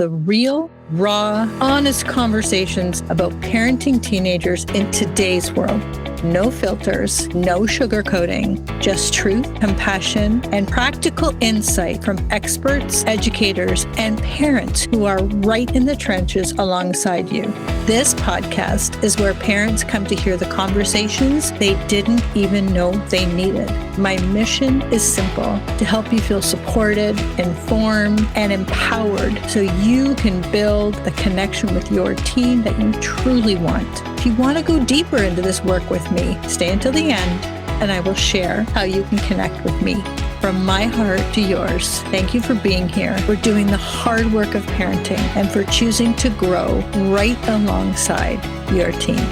the real, raw, honest conversations about parenting teenagers in today's world. No filters, no sugarcoating, just truth, compassion, and practical insight from experts, educators, and parents who are right in the trenches alongside you. This podcast is where parents come to hear the conversations they didn't even know they needed. My mission is simple: to help you feel supported, informed, and empowered so you can build the connection with your teen that you truly want. If you want to go deeper into this work with me, stay until the end, and I will share how you can connect with me. From my heart to yours, thank you for being here, for doing the hard work of parenting, and for choosing to grow right alongside your teen.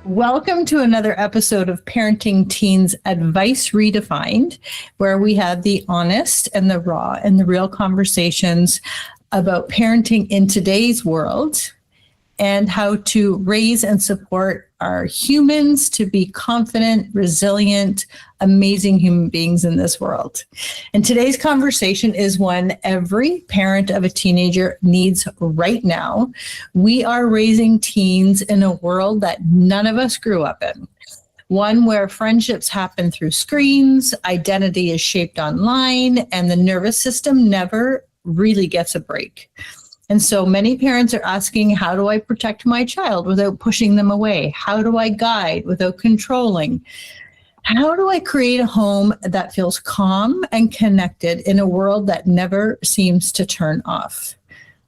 Welcome to another episode of Parenting Teens Advice Redefined, where we have the honest and the raw and the real conversations about parenting in today's world and how to raise and support our humans to be confident, resilient, amazing human beings in this world. And today's conversation is one every parent of a teenager needs right now. We are raising teens in a world that none of us grew up in. One where friendships happen through screens, identity is shaped online, and the nervous system never really gets a break. And so many parents are asking, how do I protect my child without pushing them away? How do I guide without controlling? How do I create a home that feels calm and connected in a world that never seems to turn off?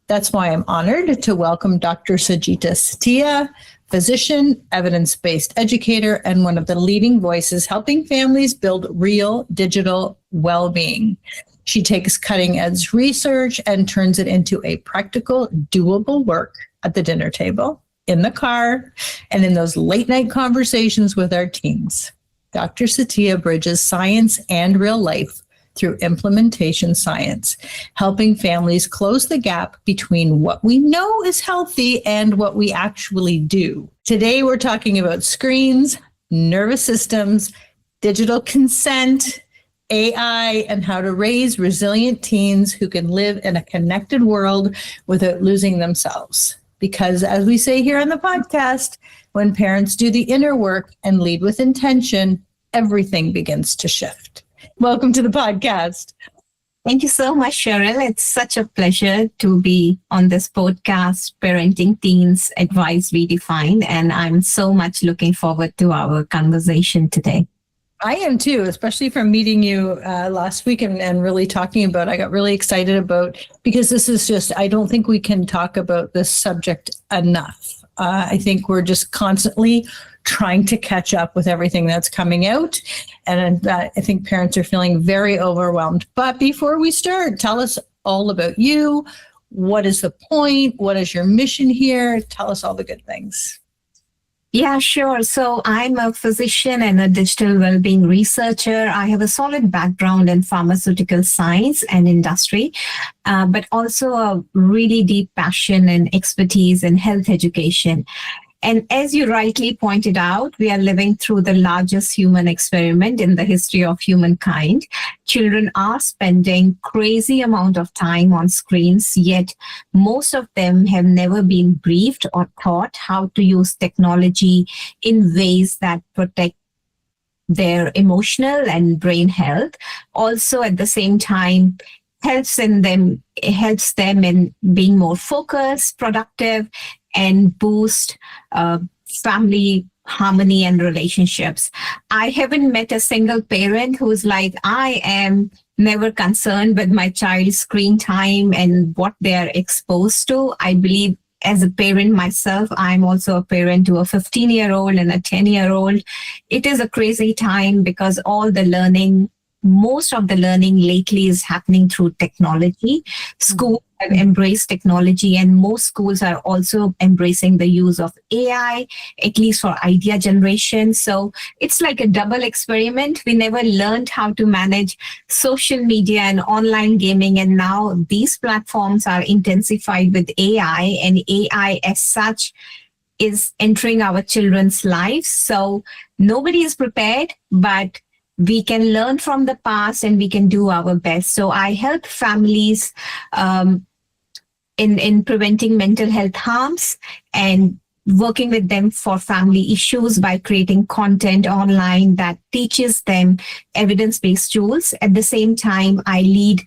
That's why I'm honored to welcome Dr. Sajita Setia, physician, evidence-based educator, and one of the leading voices helping families build real digital well-being. She takes cutting-edge research and turns it into a practical, doable work at the dinner table, in the car, and in those late-night conversations with our teens. Dr. Setia bridges science and real life through implementation science, helping families close the gap between what we know is healthy and what we actually do. Today, we're talking about screens, nervous systems, digital consent, AI, and how to raise resilient teens who can live in a connected world without losing themselves. Because as we say here on the podcast, when parents do the inner work and lead with intention, everything begins to shift. Welcome to the podcast. Thank you so much, Cheryl. It's such a pleasure to be on this podcast, Parenting Teens Advice Redefined, and I'm so much looking forward to our conversation today. I am too, especially from meeting you last week and really talking about, I got really excited about, because this is just, I don't think we can talk about this subject enough. I think we're just constantly trying to catch up with everything that's coming out. And I think parents are feeling very overwhelmed. But before we start, tell us all about you. What is the point? What is your mission here? Tell us all the good things. Yeah, sure. So I'm a physician and a digital well-being researcher. I have a solid background in pharmaceutical science and industry, but also a really deep passion and expertise in health education. And as you rightly pointed out, we are living through the largest human experiment in the history of humankind. Children are spending crazy amount of time on screens, yet most of them have never been briefed or taught how to use technology in ways that protect their emotional and brain health. Also, at the same time, helps them in being more focused, productive, and boost family harmony and relationships. I haven't met a single parent who's like, I am never concerned with my child's screen time and what they're exposed to. I believe as a parent myself, I'm also a parent to a 15-year-old and a 10-year-old. It is a crazy time because most of the learning lately is happening through technology. Schools have embraced technology, and most schools are also embracing the use of AI, at least for idea generation. So it's like a double experiment. We never learned how to manage social media and online gaming, and now these platforms are intensified with AI, and AI as such is entering our children's lives. So nobody is prepared, but we can learn from the past and we can do our best. So I help families in preventing mental health harms and working with them for family issues by creating content online that teaches them evidence-based tools. At the same time, I lead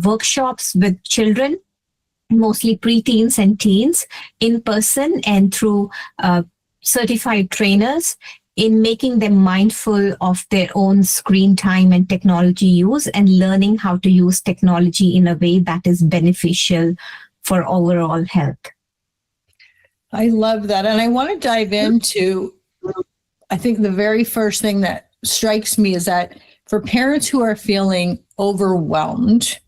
workshops with children, mostly preteens and teens, in person and through certified trainers, in making them mindful of their own screen time and technology use, and learning how to use technology in a way that is beneficial for overall health. I love that. And I want to dive into, I think the very first thing that strikes me is that for parents who are feeling overwhelmed,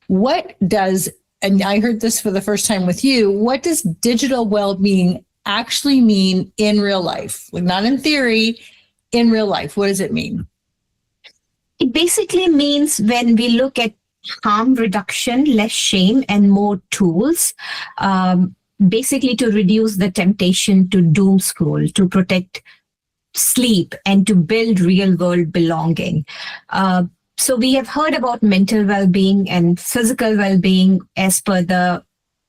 what does, and I heard this for the first time with you, what does digital well-being actually mean in real life? Like, not in theory, in real life. What does it mean? It basically means when we look at harm reduction, less shame, and more tools, basically to reduce the temptation to doom scroll, to protect sleep, and to build real world belonging. So we have heard about mental well-being and physical well-being as per the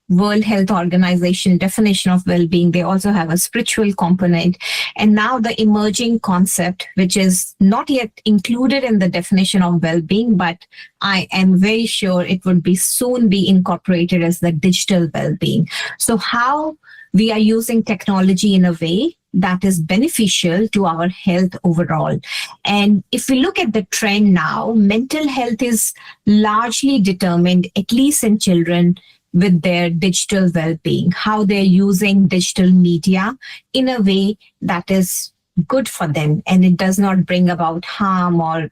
World Health Organization definition of well-being. They also have a spiritual component. And now the emerging concept, which is not yet included in the definition of well-being, but I am very sure it would be soon be incorporated as the digital well-being. So how we are using technology in a way that is beneficial to our health overall. And if we look at the trend now, mental health is largely determined, at least in children, with their digital well-being, how they're using digital media in a way that is good for them, and it does not bring about harm or,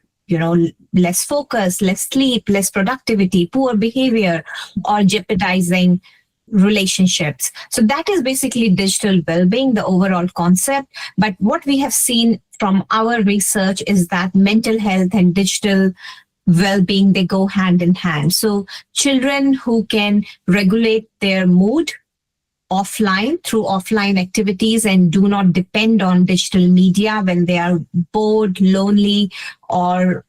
less focus, less sleep, less productivity, poor behavior, or jeopardizing relationships. So that is basically digital well-being, the overall concept. But what we have seen from our research is that mental health and digital well-being, they go hand in hand. So children who can regulate their mood offline through offline activities and do not depend on digital media when they are bored, lonely, or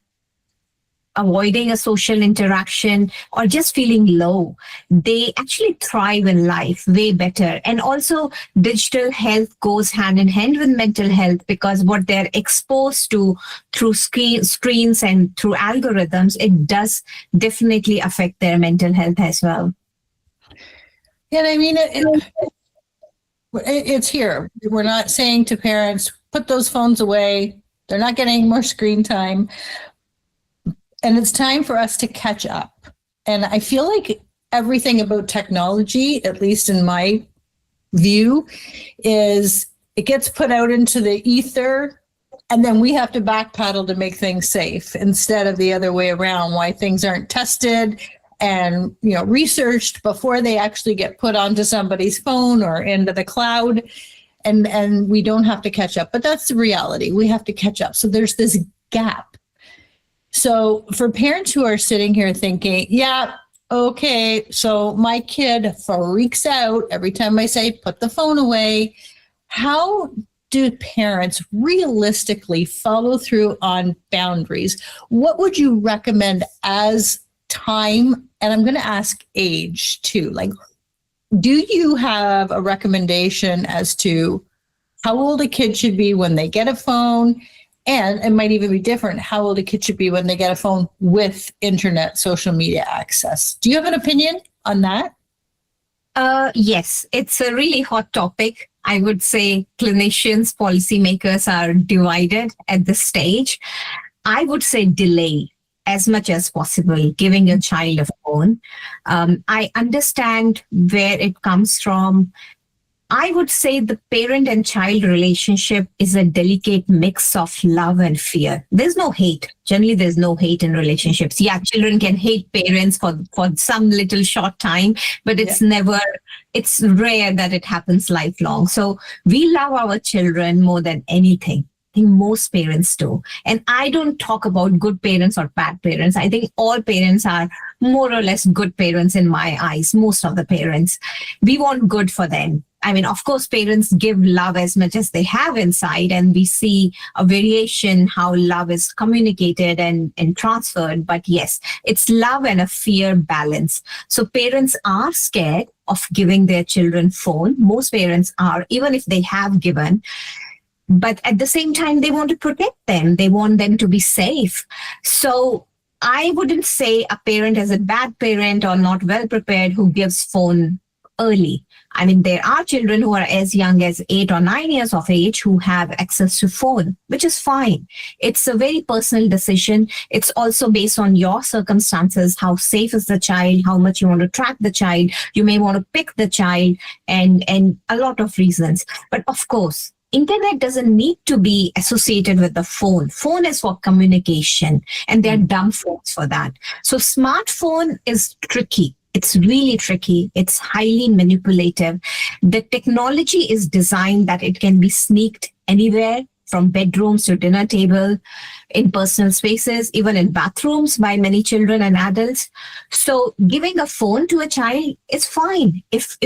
avoiding a social interaction, or just feeling low, they actually thrive in life way better. And also digital health goes hand in hand with mental health, because what they're exposed to through screens and through algorithms, it does definitely affect their mental health as well. And I mean, it's here. We're not saying to parents, put those phones away. They're not getting any more screen time. And it's time for us to catch up. And I feel like everything about technology, at least in my view, is it gets put out into the ether, and then we have to backpedal to make things safe instead of the other way around, why things aren't tested and researched before they actually get put onto somebody's phone or into the cloud. And we don't have to catch up. But that's the reality. We have to catch up. So there's this gap. So for parents who are sitting here thinking, yeah, okay, so my kid freaks out every time I say, put the phone away. How do parents realistically follow through on boundaries? What would you recommend as time? And I'm going to ask age too. Like, do you have a recommendation as to how old a kid should be when they get a phone? And it might even be different, how old a kid should be when they get a phone with internet, social media access. Do you have an opinion on that? Yes, it's a really hot topic. I would say clinicians, policymakers are divided at this stage. I would say delay as much as possible, giving a child a phone. I understand where it comes from. I would say the parent and child relationship is a delicate mix of love and fear. There's no hate. Generally, there's no hate in relationships. Yeah, children can hate parents for some little short time, but it's rare that it happens lifelong. So we love our children more than anything. I think most parents do. And I don't talk about good parents or bad parents. I think all parents are more or less good parents in my eyes, most of the parents. We want good for them. I mean, of course, parents give love as much as they have inside, and we see a variation how love is communicated and transferred. But yes, it's love and a fear balance. So parents are scared of giving their children phone. Most parents are, even if they have given. But at the same time, they want to protect them. They want them to be safe. So I wouldn't say a parent is a bad parent or not well prepared who gives phone early. I mean, there are children who are as young as 8 or 9 years of age who have access to phone, which is fine. It's a very personal decision. It's also based on your circumstances, how safe is the child, how much you want to track the child. You may want to pick the child and a lot of reasons. But of course, internet doesn't need to be associated with the phone. Phone is for communication, and there are dumb phones for that. So smartphone is tricky. It's really tricky. It's highly manipulative. The technology is designed that it can be sneaked anywhere, from bedrooms to dinner table, in personal spaces, even in bathrooms by many children and adults. So giving a phone to a child is fine. If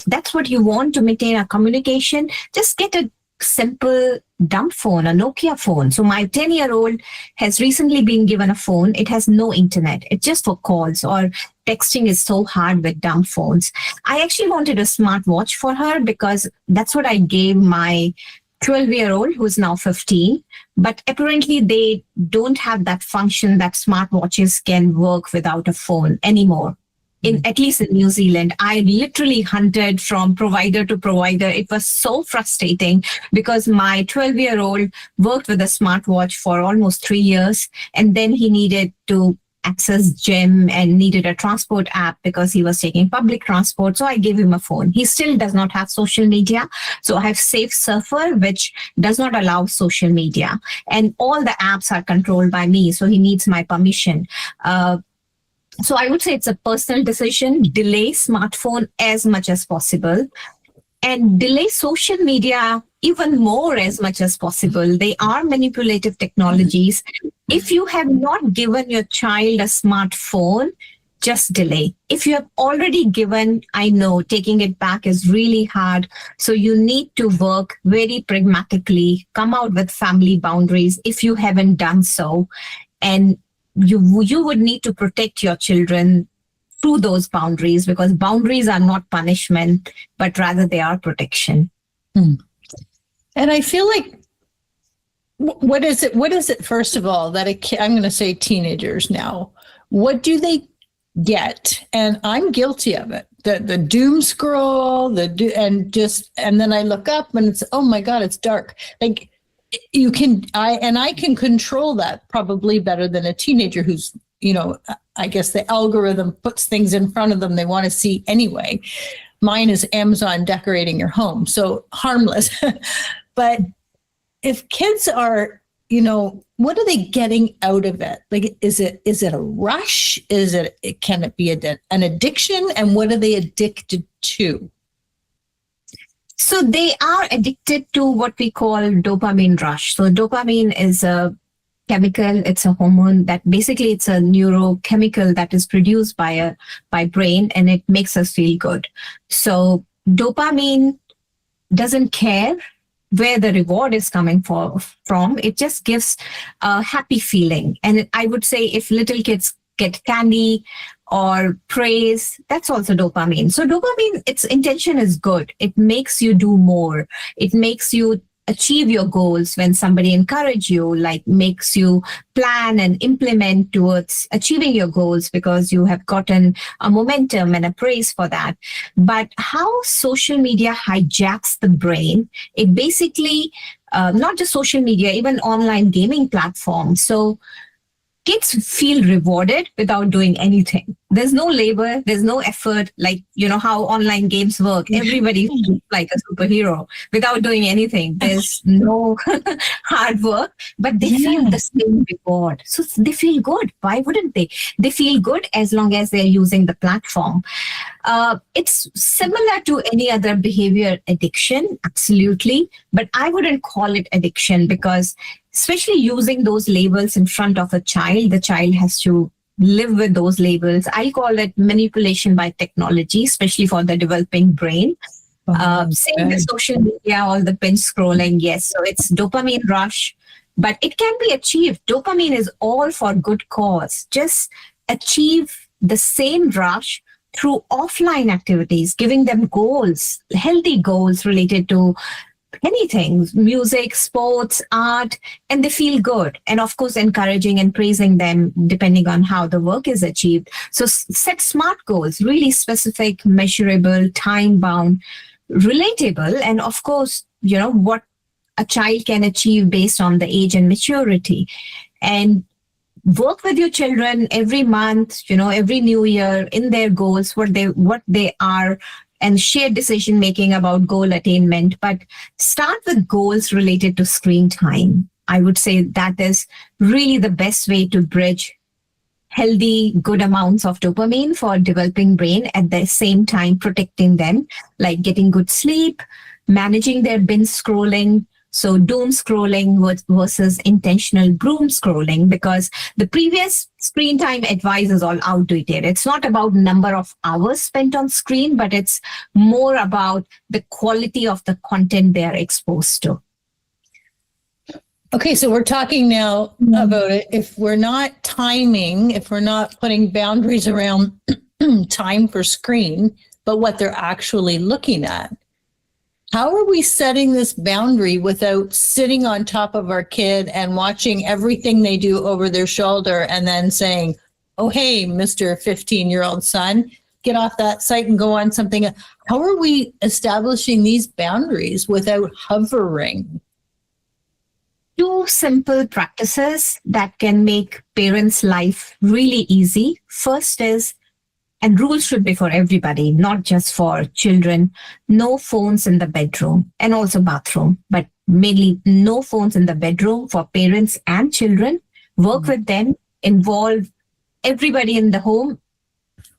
that's what you want to maintain a communication, just get a simple dumb phone, a Nokia phone. So my 10-year-old has recently been given a phone. It has no internet. It's just for calls, or texting is so hard with dumb phones. I actually wanted a smartwatch for her because that's what I gave my 12-year-old, who's now 15. But apparently they don't have that function that smartwatches can work without a phone anymore. At least in New Zealand, I literally hunted from provider to provider. It was so frustrating because my 12-year-old worked with a smartwatch for almost 3 years, and then he needed to access gym and needed a transport app because he was taking public transport. So I gave him a phone. He still does not have social media. So I have Safe Surfer, which does not allow social media. And all the apps are controlled by me. So he needs my permission. So I would say it's a personal decision. Delay smartphone as much as possible, and delay social media even more as much as possible. They are manipulative technologies. If you have not given your child a smartphone, just delay. If you have already given, I know taking it back is really hard. So you need to work very pragmatically, come out with family boundaries if you haven't done so. And you would need to protect your children through those boundaries, because boundaries are not punishment, but rather they are protection. And I feel like, what is it, first of all, that I'm going to say teenagers now, what do they get? And I'm guilty of it. The doom scroll, and then I look up and it's, oh my God, it's dark. Like, I can control that probably better than a teenager who's, I guess the algorithm puts things in front of them they want to see anyway. Mine is Amazon decorating your home, so harmless. But if kids are, what are they getting out of it? Like, is it a rush? Can it be an addiction? And what are they addicted to? So they are addicted to what we call dopamine rush. So dopamine is a chemical, it's a hormone that basically it's a neurochemical that is produced by brain, and it makes us feel good. So dopamine doesn't care where the reward is coming from. It just gives a happy feeling. And I would say if little kids get candy or praise, that's also dopamine. So dopamine, its intention is good. It makes you do more. It makes you achieve your goals when somebody encourages you, like makes you plan and implement towards achieving your goals because you have gotten a momentum and a praise for that. But how social media hijacks the brain, it basically, not just social media, even online gaming platforms. So kids feel rewarded without doing anything. There's no labor, there's no effort, like, how online games work. Everybody feels like a superhero without doing anything. There's no hard work, but they feel the same reward. So they feel good. Why wouldn't they? They feel good as long as they're using the platform. It's similar to any other behavior addiction, absolutely, but I wouldn't call it addiction because especially using those labels in front of a child, the child has to live with those labels. I call it manipulation by technology, especially for the developing brain. Same with social media, all the binge scrolling. Yes, so it's dopamine rush, but it can be achieved. Dopamine is all for good cause. Just achieve the same rush through offline activities, giving them goals, healthy goals related to anything, music, sports, art, and they feel good. And of course, encouraging and praising them depending on how the work is achieved. So set smart goals, really specific, measurable, time bound, relatable, and of course, what a child can achieve based on the age and maturity. And work with your children every month, every new year in their goals, what they are, and share decision making about goal attainment. But start with goals related to screen time. I would say that is really the best way to bridge healthy, good amounts of dopamine for developing brain, at the same time protecting them, like getting good sleep, managing their binge scrolling. So doom scrolling versus intentional broom scrolling, because the previous screen time advice is all outdated. It's not about number of hours spent on screen, but it's more about the quality of the content they are exposed to. Okay, so we're talking now about it. If we're not putting boundaries around time for screen, but what they're actually looking at, how are we setting this boundary without sitting on top of our kid and watching everything they do over their shoulder and then saying, oh, hey, Mr. 15-year-old son, get off that site and go on something? How are we establishing these boundaries without hovering? 2 simple practices that can make parents' life really easy. First is, and rules should be for everybody, not just for children, no phones in the bedroom and also bathroom, but mainly no phones in the bedroom for parents and children. Work with them, involve everybody in the home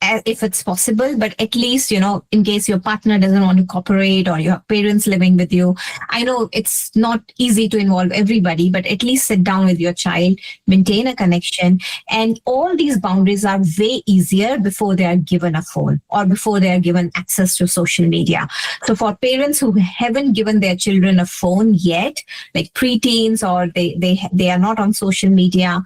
if it's possible, but at least, in case your partner doesn't want to cooperate or your parents living with you. I know it's not easy to involve everybody, but at least sit down with your child, maintain a connection. And all these boundaries are way easier before they are given a phone or before they are given access to social media. So for parents who haven't given their children a phone yet, like preteens, or they are not on social media,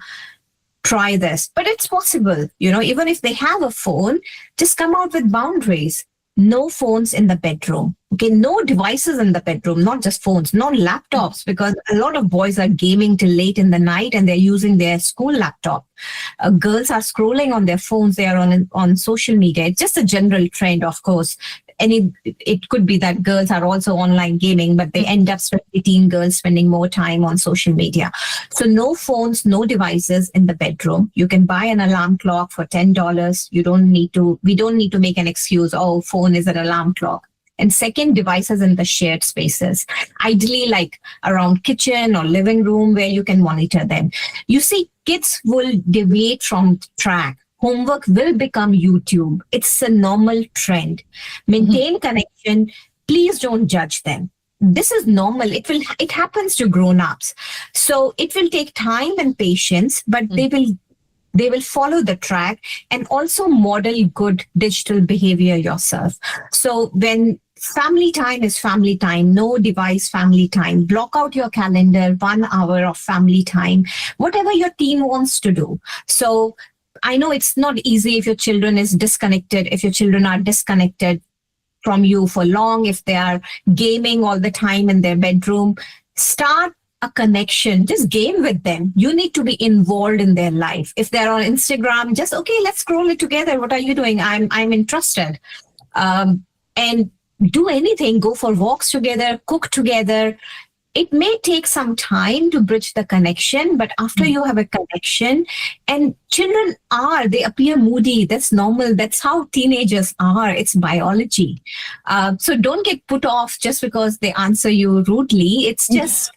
try this. But it's possible, even if they have a phone, just come out with boundaries. No phones in the bedroom. Okay, no devices in the bedroom, not just phones, no laptops, because a lot of boys are gaming till late in the night and they're using their school laptop. Girls are scrolling on their phones, they are on social media. It's just a general trend, of course. It could be that girls are also online gaming, but they end up teen girls spending more time on social media. So no phones, no devices in the bedroom. You can buy an alarm clock for $10. We don't need to make an excuse, oh, phone is an alarm clock. And second, devices in the shared spaces, ideally like around kitchen or living room where you can monitor them. You see, kids will deviate from track. Homework will become YouTube. It's a normal trend. Maintain connection. Please don't judge them. This is normal. It happens to grown-ups. So it will take time and patience, but they will follow the track, and also model good digital behavior yourself. So when family time is family time, no device family time, block out your calendar, 1 hour of family time, whatever your teen wants to do. So I know it's not easy if your children are disconnected from you for long, if they are gaming all the time in their bedroom. Start a connection, just game with them. You need to be involved in their life. If they're on Instagram, just, okay, let's scroll it together. What are you doing? I'm interested. And do anything, go for walks together, cook together. It may take some time to bridge the connection, but after you have a connection, and children they appear moody. That's normal. That's how teenagers are. It's biology. So don't get put off just because they answer you rudely. It's just,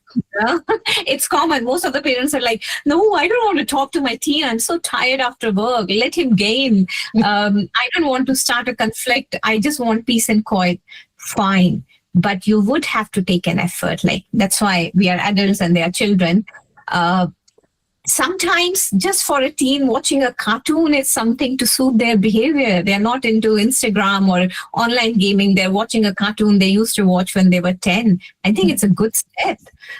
it's common. Most of the parents are like, no, I don't want to talk to my teen. I'm so tired after work. Let him game. I don't want to start a conflict. I just want peace and quiet. Fine. But you would have to take an effort. Like, that's why we are adults and they are children. sometimes just for a teen, watching a cartoon is something to suit their behavior. They're not into Instagram or online gaming. They're watching a cartoon they used to watch when they were 10. I think it's a good step.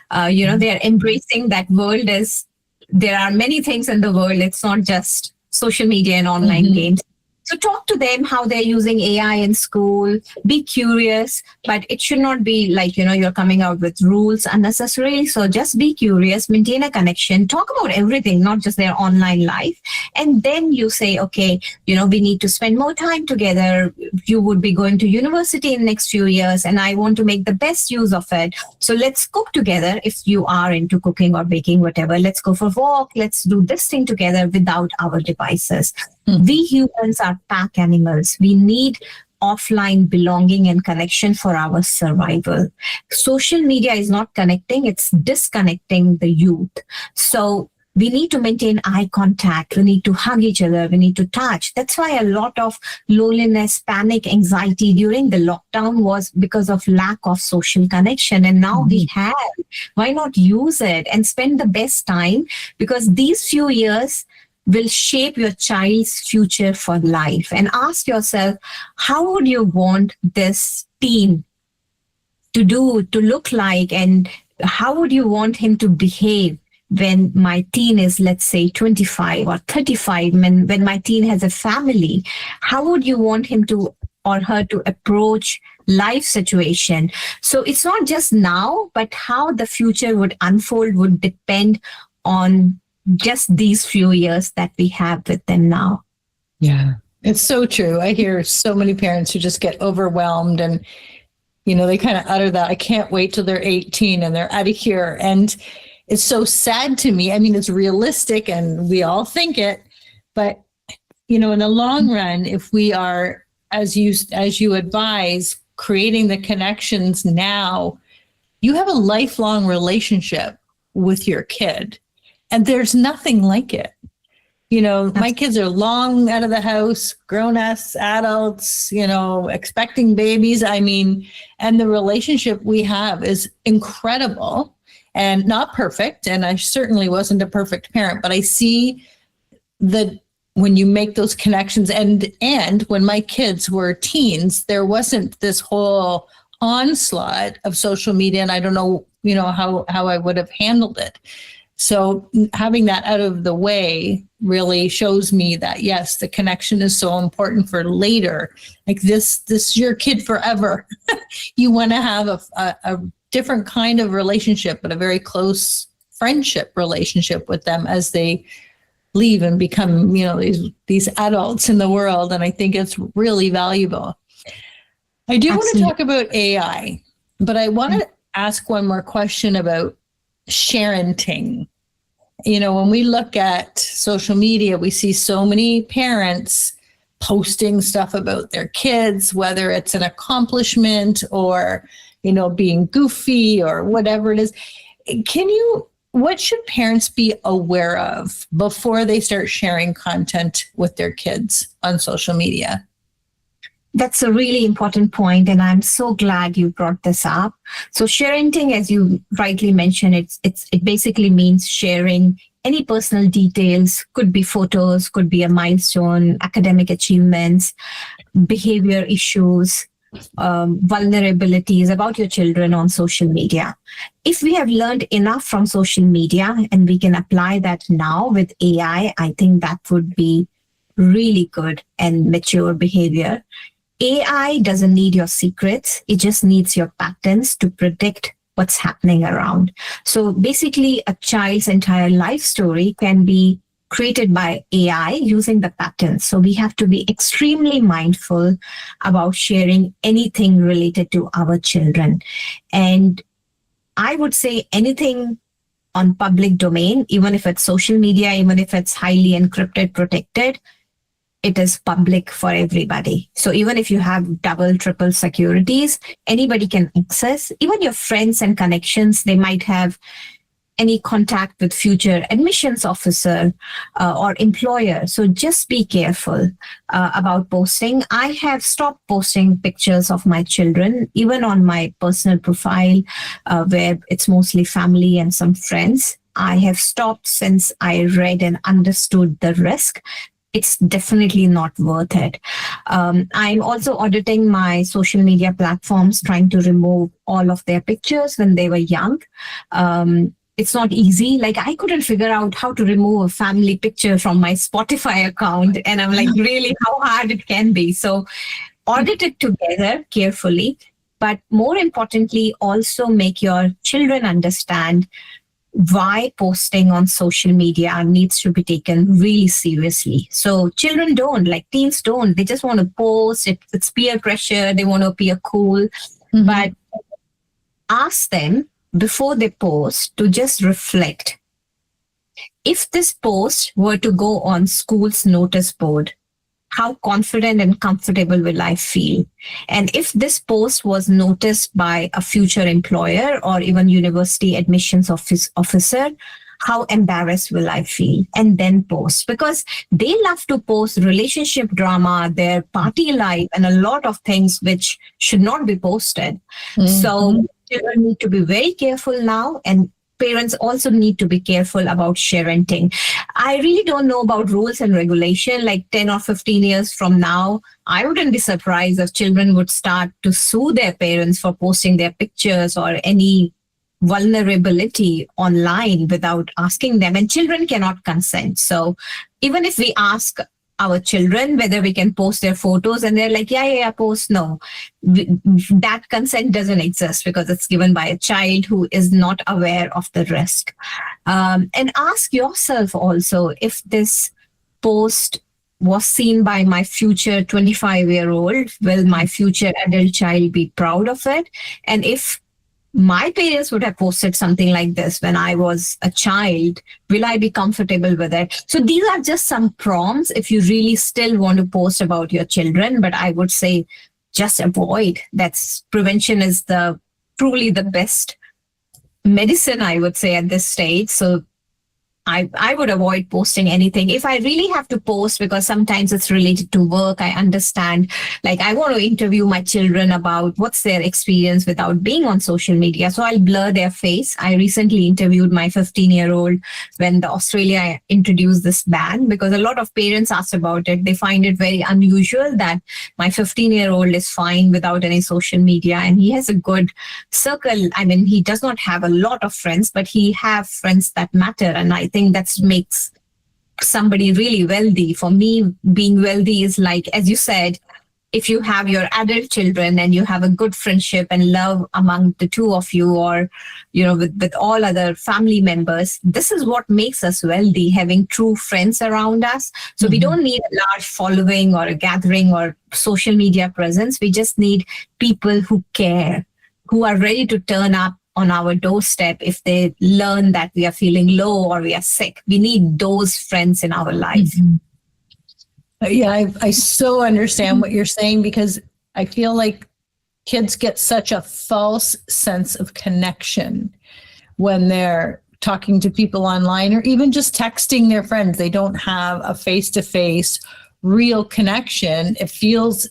They're embracing that world as there are many things in the world. It's not just social media and online games. So talk to them how they're using AI in school. Be curious, but it should not be like, you're coming out with rules unnecessarily. So just be curious, maintain a connection, talk about everything, not just their online life. And then you say, okay, we need to spend more time together. You would be going to university in the next few years, and I want to make the best use of it. So let's cook together. If you are into cooking or baking, whatever, let's go for a walk. Let's do this thing together without our devices. We humans are pack animals. We need offline belonging and connection for our survival. Social media is not connecting, it's disconnecting the youth. So we need to maintain eye contact. We need to hug each other. We need to touch. That's why a lot of loneliness, panic, anxiety during the lockdown was because of lack of social connection. And now we have. Why not use it and spend the best time? Because these few years will shape your child's future for life. And ask yourself, how would you want this teen to look like, and how would you want him to behave when my teen is, let's say, 25 or 35, when my teen has a family? How would you want him to or her to approach life situation? So it's not just now, but how the future would unfold would depend on just these few years that we have with them now. Yeah, it's so true. I hear so many parents who just get overwhelmed and, they kind of utter that, I can't wait till they're 18 and they're out of here. And it's so sad to me. I mean, it's realistic and we all think it, but, in the long run, if we are, as you advise, creating the connections now, you have a lifelong relationship with your kid. And there's nothing like it. My kids are long out of the house, grown-ass adults, expecting babies. I mean, and the relationship we have is incredible and not perfect. And I certainly wasn't a perfect parent, but I see when you make those connections and when my kids were teens, there wasn't this whole onslaught of social media. And I don't know, how I would have handled it. So having that out of the way really shows me that, yes, the connection is so important for later. Like this is your kid forever. You want to have a different kind of relationship, but a very close friendship relationship with them as they leave and become, these adults in the world. And I think it's really valuable. I do want to talk about AI, but I want to ask one more question about sharenting. When we look at social media, we see so many parents posting stuff about their kids, whether it's an accomplishment or, being goofy or whatever it is. What should parents be aware of before they start sharing content with their kids on social media? That's a really important point, and I'm so glad you brought this up. So sharenting, as you rightly mentioned, it basically means sharing any personal details, could be photos, could be a milestone, academic achievements, behavior issues, vulnerabilities about your children on social media. If we have learned enough from social media and we can apply that now with AI, I think that would be really good and mature behavior. AI doesn't need your secrets. It just needs your patterns to predict what's happening around. So basically, a child's entire life story can be created by AI using the patterns. So we have to be extremely mindful about sharing anything related to our children. And I would say anything on public domain, even if it's social media, even if it's highly encrypted, protected, it is public for everybody. So even if you have double, triple securities, anybody can access. Even your friends and connections, they might have any contact with future admissions officer or employer. So just be careful about posting. I have stopped posting pictures of my children, even on my personal profile, where it's mostly family and some friends. I have stopped since I read and understood the risk. It's definitely not worth it. I'm also auditing my social media platforms, trying to remove all of their pictures when they were young. It's not easy. Like, I couldn't figure out how to remove a family picture from my Spotify account. And I'm like, really, how hard it can be. So audit it together carefully. But more importantly, also make your children understand why posting on social media needs to be taken really seriously. So children don't, like teens don't, they just want to post. It's peer pressure. They want to appear cool. Mhm. But ask them before they post to just reflect. If this post were to go on school's notice board, how confident and comfortable will I feel? And if this post was noticed by a future employer or even university admissions officer, how embarrassed will I feel? And then post, because they love to post relationship drama, their party life, and a lot of things which should not be posted. So children need to be very careful now, and parents also need to be careful about parenting. I really don't know about rules and regulation. Like 10 or 15 years from now, I wouldn't be surprised if children would start to sue their parents for posting their pictures or any vulnerability online without asking them. And children cannot consent. So even if we ask our children whether we can post their photos and they're like, yeah, post, no, that consent doesn't exist because it's given by a child who is not aware of the risk. And ask yourself also, if this post was seen by my future 25-year-old, will my future adult child be proud of it? And if my parents would have posted something like this when I was a child, will I be comfortable with it? So these are just some prompts if you really still want to post about your children. But I would say just avoid. That's prevention is truly the best medicine, I would say, at this stage. So I would avoid posting anything. If I really have to post, because sometimes it's related to work, I understand. Like, I want to interview my children about what's their experience without being on social media. So I'll blur their face. I recently interviewed my 15-year-old when Australia introduced this ban, because a lot of parents asked about it. They find it very unusual that my 15-year-old is fine without any social media, and he has a good circle. I mean, he does not have a lot of friends, but he have friends that matter. And I think that makes somebody really wealthy. For me, being wealthy is like, as you said, if you have your adult children and you have a good friendship and love among the two of you, or, you know, with all other family members, this is what makes us wealthy, having true friends around us. So we don't need a large following or a gathering or social media presence. We just need people who care, who are ready to turn up on our doorstep if they learn that we are feeling low or we are sick. We need those friends in our life. Yeah, I so understand what you're saying, because I feel like kids get such a false sense of connection when they're talking to people online or even just texting their friends. They don't have a face-to-face real connection. It feels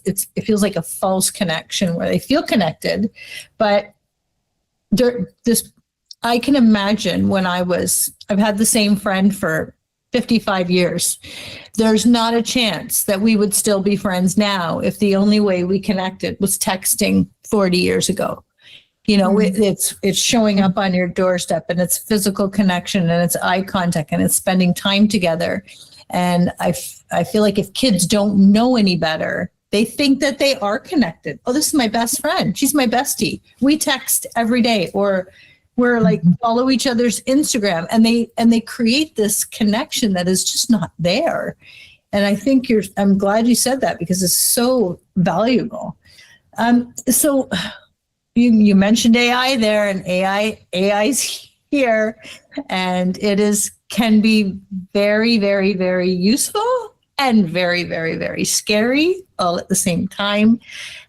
like a false connection where they feel connected, but I can imagine when I've had the same friend for 55 years. There's not a chance that we would still be friends now if the only way we connected was texting 40 years ago. You know, it's showing up on your doorstep, and it's physical connection, and it's eye contact, and it's spending time together. And I feel like if kids don't know any better, they think that they are connected. Oh, this is my best friend. She's my bestie. We text every day, or we're like follow each other's Instagram, and they create this connection that is just not there. And I think I'm glad you said that, because it's so valuable. So you mentioned AI there, and AI's here, and can be very, very, very useful and very, very, very scary all at the same time.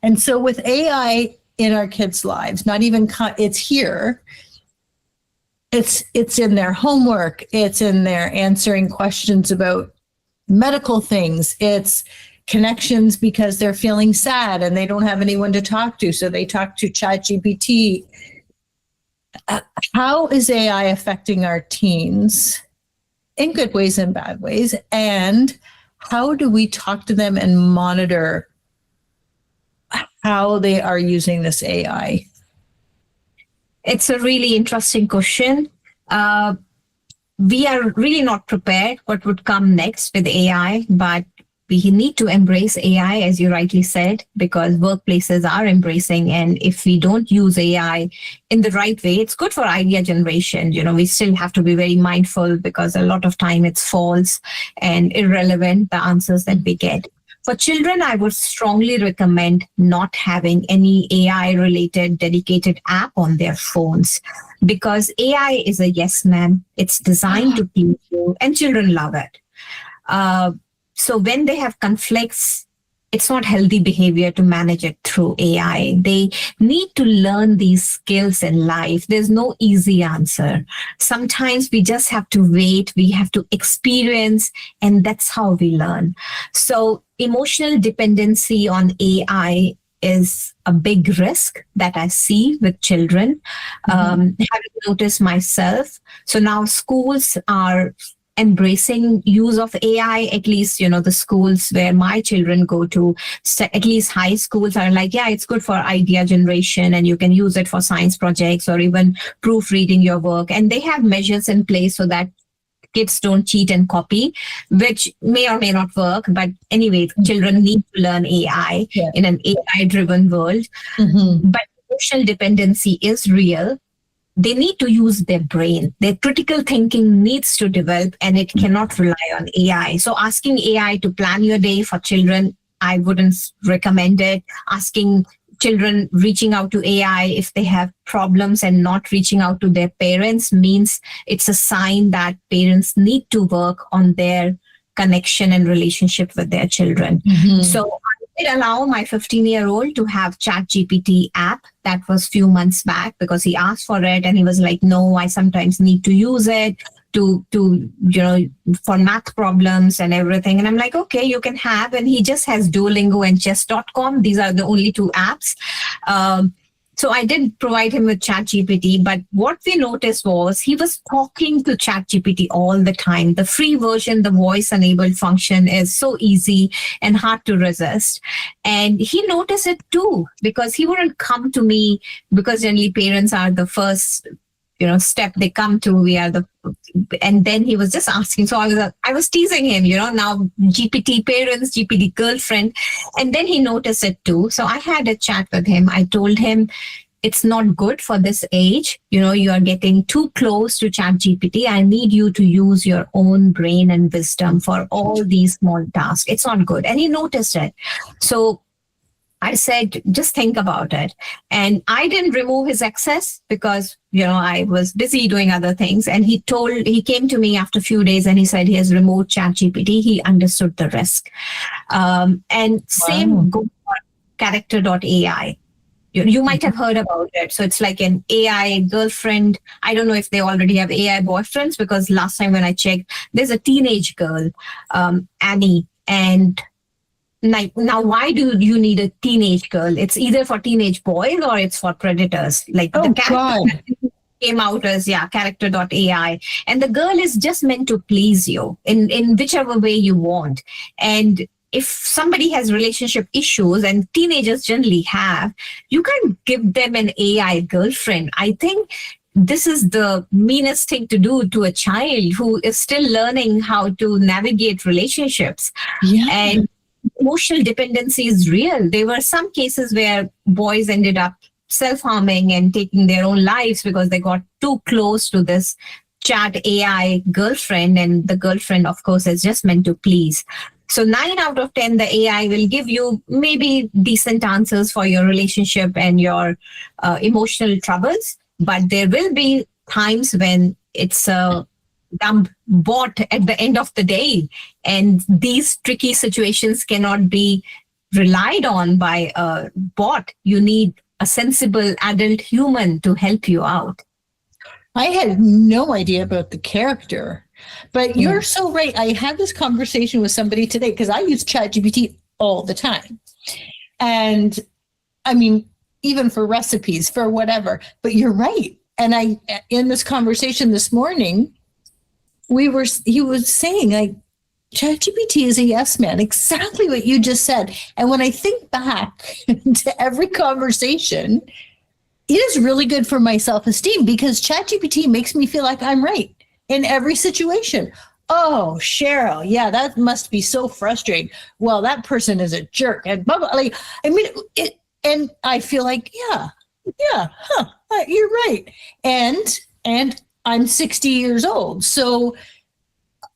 And so with AI in our kids' lives, not even it's here. It's in their homework. It's in their answering questions about medical things. It's connections because they're feeling sad and they don't have anyone to talk to, so they talk to ChatGPT. how is AI affecting our teens in good ways and bad ways? And how do we talk to them and monitor how they are using this AI? It's a really interesting question. We are really not prepared what would come next with AI, but we need to embrace AI, as you rightly said, because workplaces are embracing. And if we don't use AI in the right way, it's good for idea generation. We still have to be very mindful because a lot of time it's false and irrelevant, the answers that we get. For children, I would strongly recommend not having any AI related dedicated app on their phones, because AI is a yes ma'am. It's designed to please you and children love it. So when they have conflicts, it's not healthy behavior to manage it through AI. They need to learn these skills in life. There's no easy answer. Sometimes we just have to wait. We have to experience, and that's how we learn. So emotional dependency on AI is a big risk that I see with children. Having noticed myself. So now schools are embracing use of AI, at least, the schools where my children go to, at least high schools are like, yeah, it's good for idea generation and you can use it for science projects or even proofreading your work. And they have measures in place so that kids don't cheat and copy, which may or may not work. But anyway, children need to learn AI in an AI-driven world. But emotional dependency is real. They need to use their brain. Their critical thinking needs to develop, and it cannot rely on AI. So asking AI to plan your day for children, I wouldn't recommend it. Asking children reaching out to AI if they have problems and not reaching out to their parents means it's a sign that parents need to work on their connection and relationship with their children. So I did allow my 15-year-old to have ChatGPT app. That was few months back because he asked for it and he was like, no, I sometimes need to use it to for math problems and everything. And I'm like, okay, you can have. And he just has Duolingo and chess.com. These are the only two apps. So I did provide him with ChatGPT, but what we noticed was he was talking to ChatGPT all the time. The free version, the voice-enabled function is so easy and hard to resist. And he noticed it too, because he wouldn't come to me, because generally parents are the first step they come to. And then he was just asking. So I was teasing him, now GPT parents, GPT girlfriend. And then he noticed it too. So I had a chat with him. I told him it's not good for this age. You are getting too close to ChatGPT. I need you to use your own brain and wisdom for all these small tasks. It's not good. And he noticed it. So I said, just think about it. And I didn't remove his access because, I was busy doing other things. And he came to me after a few days and he said he has removed ChatGPT. He understood the risk. And same goes for character.ai. You might have heard about it. So it's like an AI girlfriend. I don't know if they already have AI boyfriends, because last time when I checked, there's a teenage girl, Annie, and now, why do you need a teenage girl? It's either for teenage boys or it's for predators. Like the character came out as character.ai, and the girl is just meant to please you in whichever way you want. And if somebody has relationship issues, and teenagers generally have, you can't give them an AI girlfriend. I think this is the meanest thing to do to a child who is still learning how to navigate relationships. And emotional dependency is real. There were some cases where boys ended up self-harming and taking their own lives because they got too close to this chat AI girlfriend, and the girlfriend, of course, is just meant to please. So 9 out of 10, the AI will give you maybe decent answers for your relationship and your emotional troubles, but there will be times when it's a dumb bot at the end of the day, and these tricky situations cannot be relied on by a bot. You need a sensible adult human to help you out. I had no idea about the character, but you're so right. I had this conversation with somebody today because I use ChatGPT all the time. And I mean, even for recipes, for whatever, but you're right. And in this conversation this morning, he was saying, like, ChatGPT is a yes man, exactly what you just said. And when I think back to every conversation, it is really good for my self-esteem because ChatGPT makes me feel like I'm right in every situation. Oh, Cheryl, yeah, that must be so frustrating. Well, that person is a jerk, and blah, blah, like, I mean, and I feel like, you're right. And I'm 60 years old, so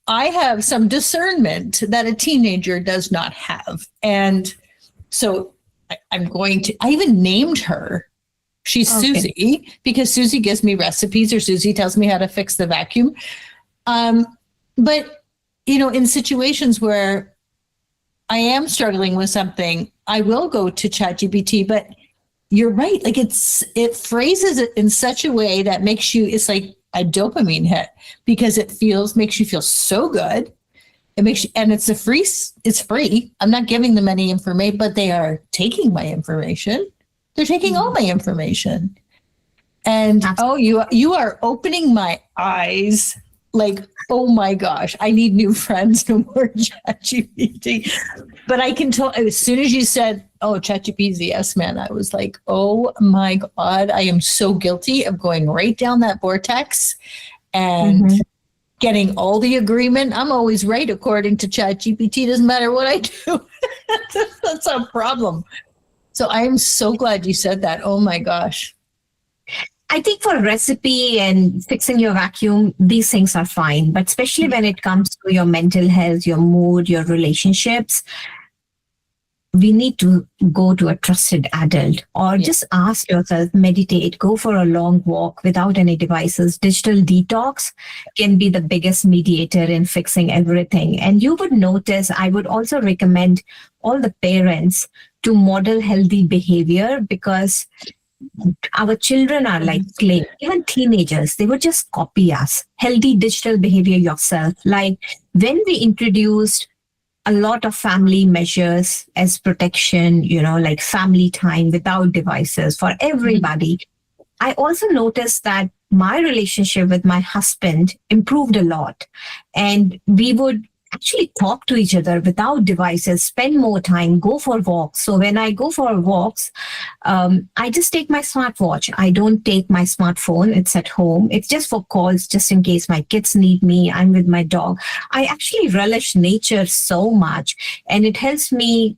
I have some discernment that a teenager does not have, and so I even named her. She's Okay. Susie because Susie gives me recipes or Susie tells me how to fix the vacuum. But, in situations where I am struggling with something, I will go to ChatGPT, but you're right. Like it phrases it in such a way that it's like a dopamine hit because makes you feel so good. And it's free. I'm not giving them any information, but they are taking my information. They're taking all my information. And you are opening my eyes. Like, oh my gosh, I need new friends, no more ChatGPT. But I can tell as soon as you said, oh, ChatGPT is the yes man, I was like, oh my God, I am so guilty of going right down that vortex and getting all the agreement. I'm always right according to ChatGPT. Doesn't matter what I do. That's a problem. So I am so glad you said that. Oh my gosh. I think for recipe and fixing your vacuum, these things are fine. But especially when it comes to your mental health, your mood, your relationships, we need to go to a trusted adult or just ask yourself, meditate, go for a long walk without any devices. Digital detox can be the biggest mediator in fixing everything. And you would notice, I would also recommend all the parents to model healthy behavior because our children are like clay, even teenagers, they would just copy us. Healthy digital behavior yourself. Like when we introduced a lot of family measures as protection, like family time without devices for everybody. I also noticed that my relationship with my husband improved a lot. And we would actually talk to each other without devices, spend more time, go for walks. So when I go for walks, I just take my smartwatch. I don't take my smartphone. It's at home. It's just for calls, just in case my kids need me. I'm with my dog. I actually relish nature so much, and it helps me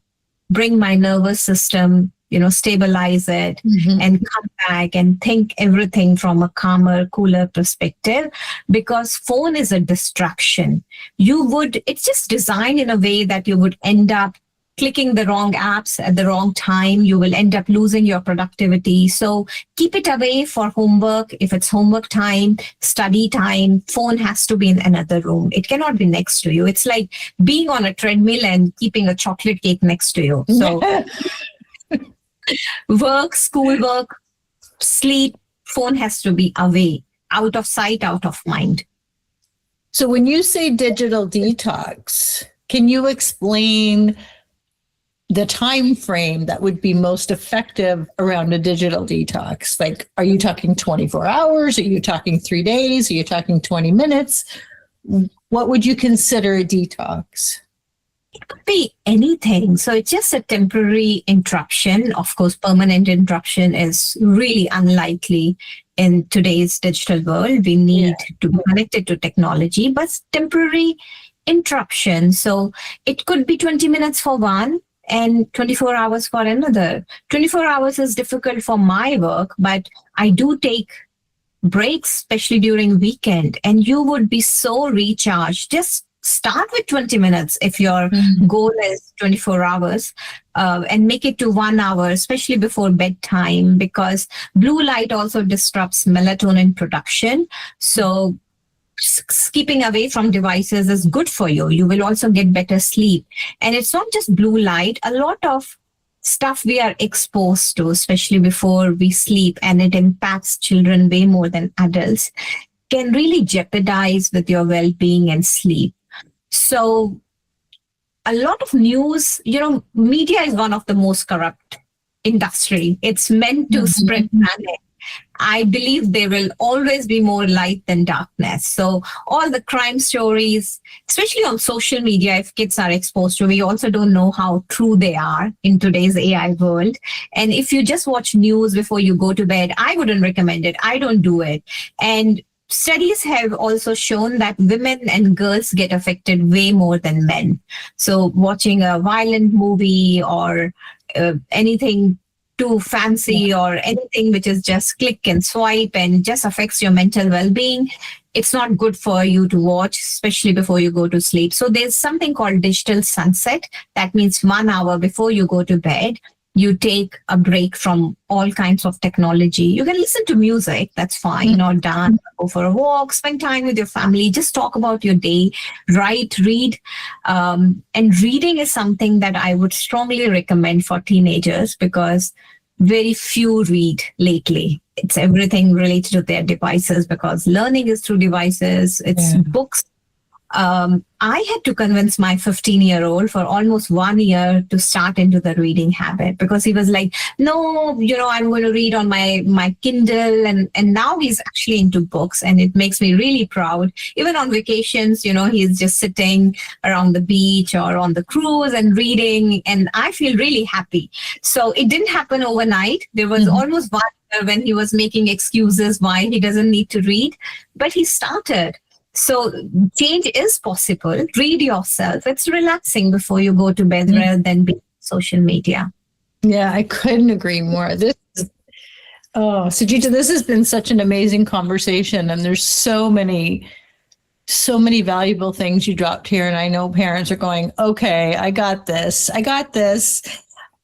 bring my nervous system, stabilize it and come back and think everything from a calmer, cooler perspective, because phone is a distraction. It's just designed in a way that you would end up clicking the wrong apps at the wrong time. You will end up losing your productivity. So keep it away for homework. If it's homework time, study time, phone has to be in another room. It cannot be next to you. It's like being on a treadmill and keeping a chocolate cake next to you. So work, schoolwork, sleep, phone has to be away, out of sight, out of mind. So when you say digital detox, can you explain the time frame that would be most effective around a digital detox? Like, are you talking 24 hours? Are you talking 3 days? Are you talking 20 minutes? What would you consider a detox? It could be anything. So it's just a temporary interruption. Of course, permanent interruption is really unlikely in today's digital world. We need to be connected to technology, but temporary interruption. So it could be 20 minutes for one and 24 hours for another. 24 hours is difficult for my work, but I do take breaks, especially during weekend, and you would be so recharged. Just start with 20 minutes if your goal is 24 hours and make it to 1 hour, especially before bedtime, because blue light also disrupts melatonin production. So keeping away from devices is good for you. You will also get better sleep. And it's not just blue light. A lot of stuff we are exposed to, especially before we sleep, and it impacts children way more than adults, can really jeopardize with your well-being and sleep. So a lot of news, media is one of the most corrupt industry. It's meant to spread panic. I believe there will always be more light than darkness. So all the crime stories, especially on social media, if kids are exposed to, we also don't know how true they are in today's AI world. And if you just watch news before you go to bed, I wouldn't recommend it. I don't do it. And studies have also shown that women and girls get affected way more than men. So watching a violent movie or anything too fancy or anything which is just click and swipe and just affects your mental well-being, it's not good for you to watch, especially before you go to sleep. So there's something called digital sunset. That means 1 hour before you go to bed, you take a break from all kinds of technology. You can listen to music, that's fine, or dance, go for a walk, spend time with your family, just talk about your day, write, read. And reading is something that I would strongly recommend for teenagers because very few read lately. It's everything related to their devices because learning is through devices. It's books. I had to convince my 15-year-old for almost 1 year to start into the reading habit because he was like, no, I'm going to read on my Kindle. And now he's actually into books and it makes me really proud. Even on vacations, he's just sitting around the beach or on the cruise and reading. And I feel really happy. So it didn't happen overnight. There was almost 1 year when he was making excuses why he doesn't need to read, but he started. So change is possible. Read yourself. It's relaxing before you go to bed rather than being on social media. Yeah, I couldn't agree more. Sajita, this has been such an amazing conversation, and there's so many valuable things you dropped here. And I know parents are going, okay, I got this.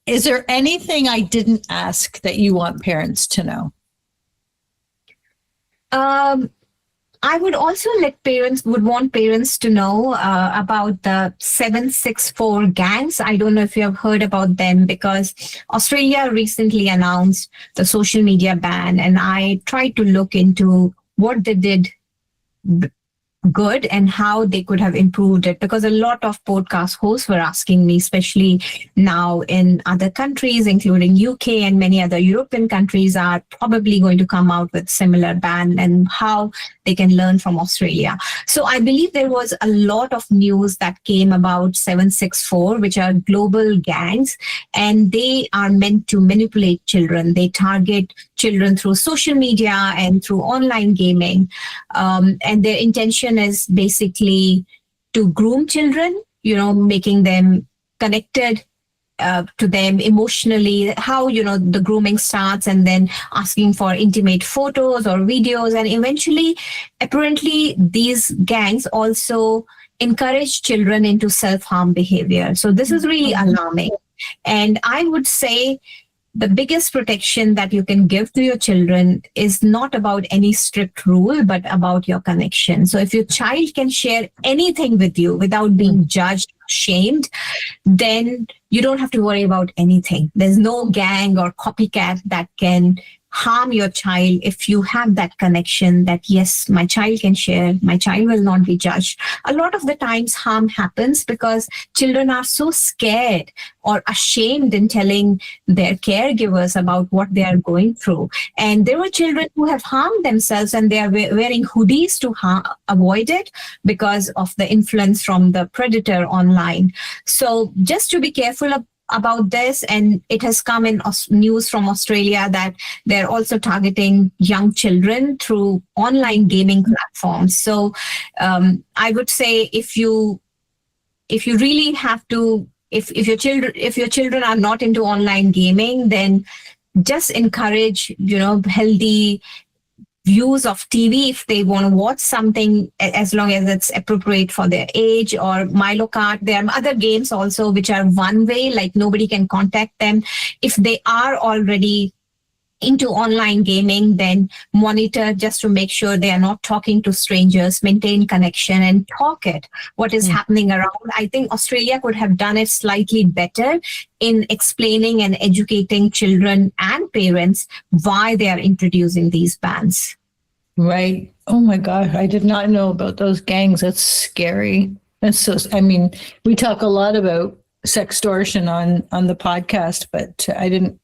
Is there anything I didn't ask that you want parents to know? I would also want parents to know about the 764 gangs. I don't know if you have heard about them because Australia recently announced the social media ban, and I tried to look into what they did good and how they could have improved it, because a lot of podcast hosts were asking me, especially now in other countries, including UK and many other European countries, are probably going to come out with similar ban and how they can learn from Australia. So I believe there was a lot of news that came about 764, which are global gangs, and they are meant to manipulate children. They target children through social media and through online gaming. And their intention is basically to groom children, making them connected to them emotionally, how, the grooming starts, and then asking for intimate photos or videos. And eventually, apparently, these gangs also encourage children into self-harm behavior. So this is really alarming. And I would say the biggest protection that you can give to your children is not about any strict rule, but about your connection. So if your child can share anything with you without being judged, shamed, then you don't have to worry about anything. There's no gang or copycat that can harm your child if you have that connection that, yes, my child can share, my child will not be judged. A lot of the times harm happens because children are so scared or ashamed in telling their caregivers about what they are going through. And there were children who have harmed themselves and they are wearing hoodies to avoid it because of the influence from the predator online. So just to be careful about this, and it has come in news from Australia that they're also targeting young children through online gaming platforms. So I would say if you really have to, if your children are not into online gaming, then just encourage healthy views of TV if they want to watch something, as long as it's appropriate for their age, or Milo Kart. There are other games also which are one way, like nobody can contact them. If they are already into online gaming, then monitor just to make sure they are not talking to strangers, maintain connection and talk what is happening around. I think Australia could have done it slightly better in explaining and educating children and parents why they are introducing these bans. Right. Oh my God. I did not know about those gangs. That's scary. We talk a lot about sextortion on the podcast, but I didn't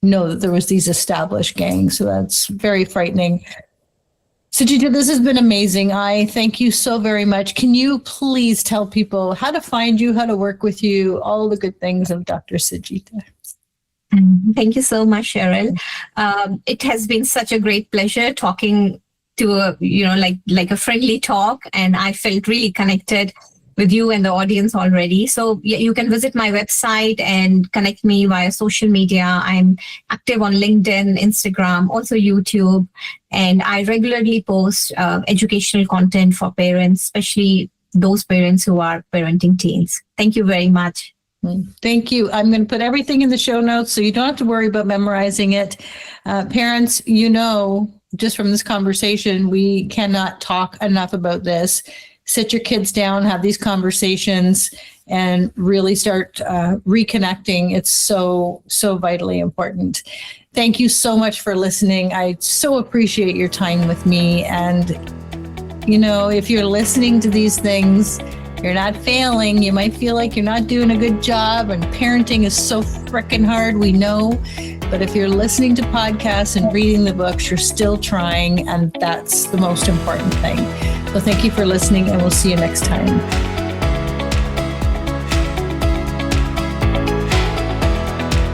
know that there was these established gangs. So that's very frightening. Sajita, this has been amazing. I thank you so very much. Can you please tell people how to find you, how to work with you, all the good things of Dr. Sajita? Thank you so much, Cheryl. It has been such a great pleasure talking to like a friendly talk, and I felt really connected with you and the audience already. So you can visit my website and connect me via social media. I'm active on LinkedIn, Instagram, also YouTube, and I regularly post educational content for parents, especially those parents who are parenting teens. Thank you very much. Thank you. I'm going to put everything in the show notes so you don't have to worry about memorizing it. Parents, just from this conversation, we cannot talk enough about this. Sit your kids down, have these conversations, and really start reconnecting. It's so, so vitally important. Thank you so much for listening. I so appreciate your time with me. And, if you're listening to these things, you're not failing. You might feel like you're not doing a good job, and parenting is so freaking hard, we know. But if you're listening to podcasts and reading the books, you're still trying, and that's the most important thing. So thank you for listening, and we'll see you next time.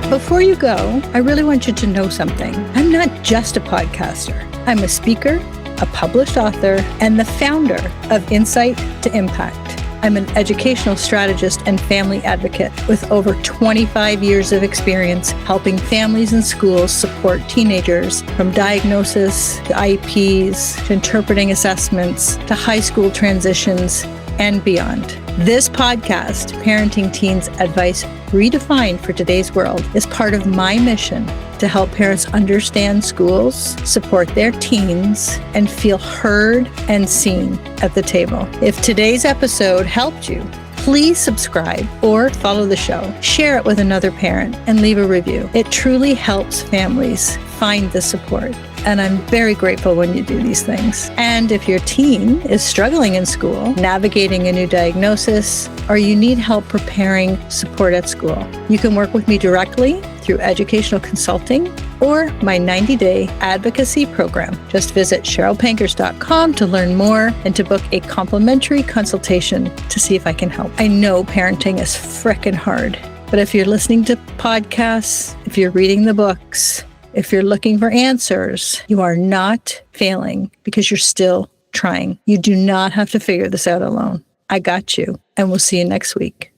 Before you go, I really want you to know something. I'm not just a podcaster. I'm a speaker, a published author, and the founder of Insight to Impact. I'm an educational strategist and family advocate with over 25 years of experience helping families and schools support teenagers from diagnosis to IEPs to interpreting assessments to high school transitions and beyond. This podcast, Parenting Teens Advice Redefined for Today's World, is part of my mission to help parents understand schools, support their teens, and feel heard and seen at the table. If today's episode helped you, please subscribe or follow the show, share it with another parent, and leave a review. It truly helps families find the support. And I'm very grateful when you do these things. And if your teen is struggling in school, navigating a new diagnosis, or you need help preparing support at school, you can work with me directly through educational consulting or my 90-day advocacy program. Just visit cherylpankers.com to learn more and to book a complimentary consultation to see if I can help. I know parenting is frickin' hard, but if you're listening to podcasts, if you're reading the books, if you're looking for answers, you are not failing because you're still trying. You do not have to figure this out alone. I got you, and we'll see you next week.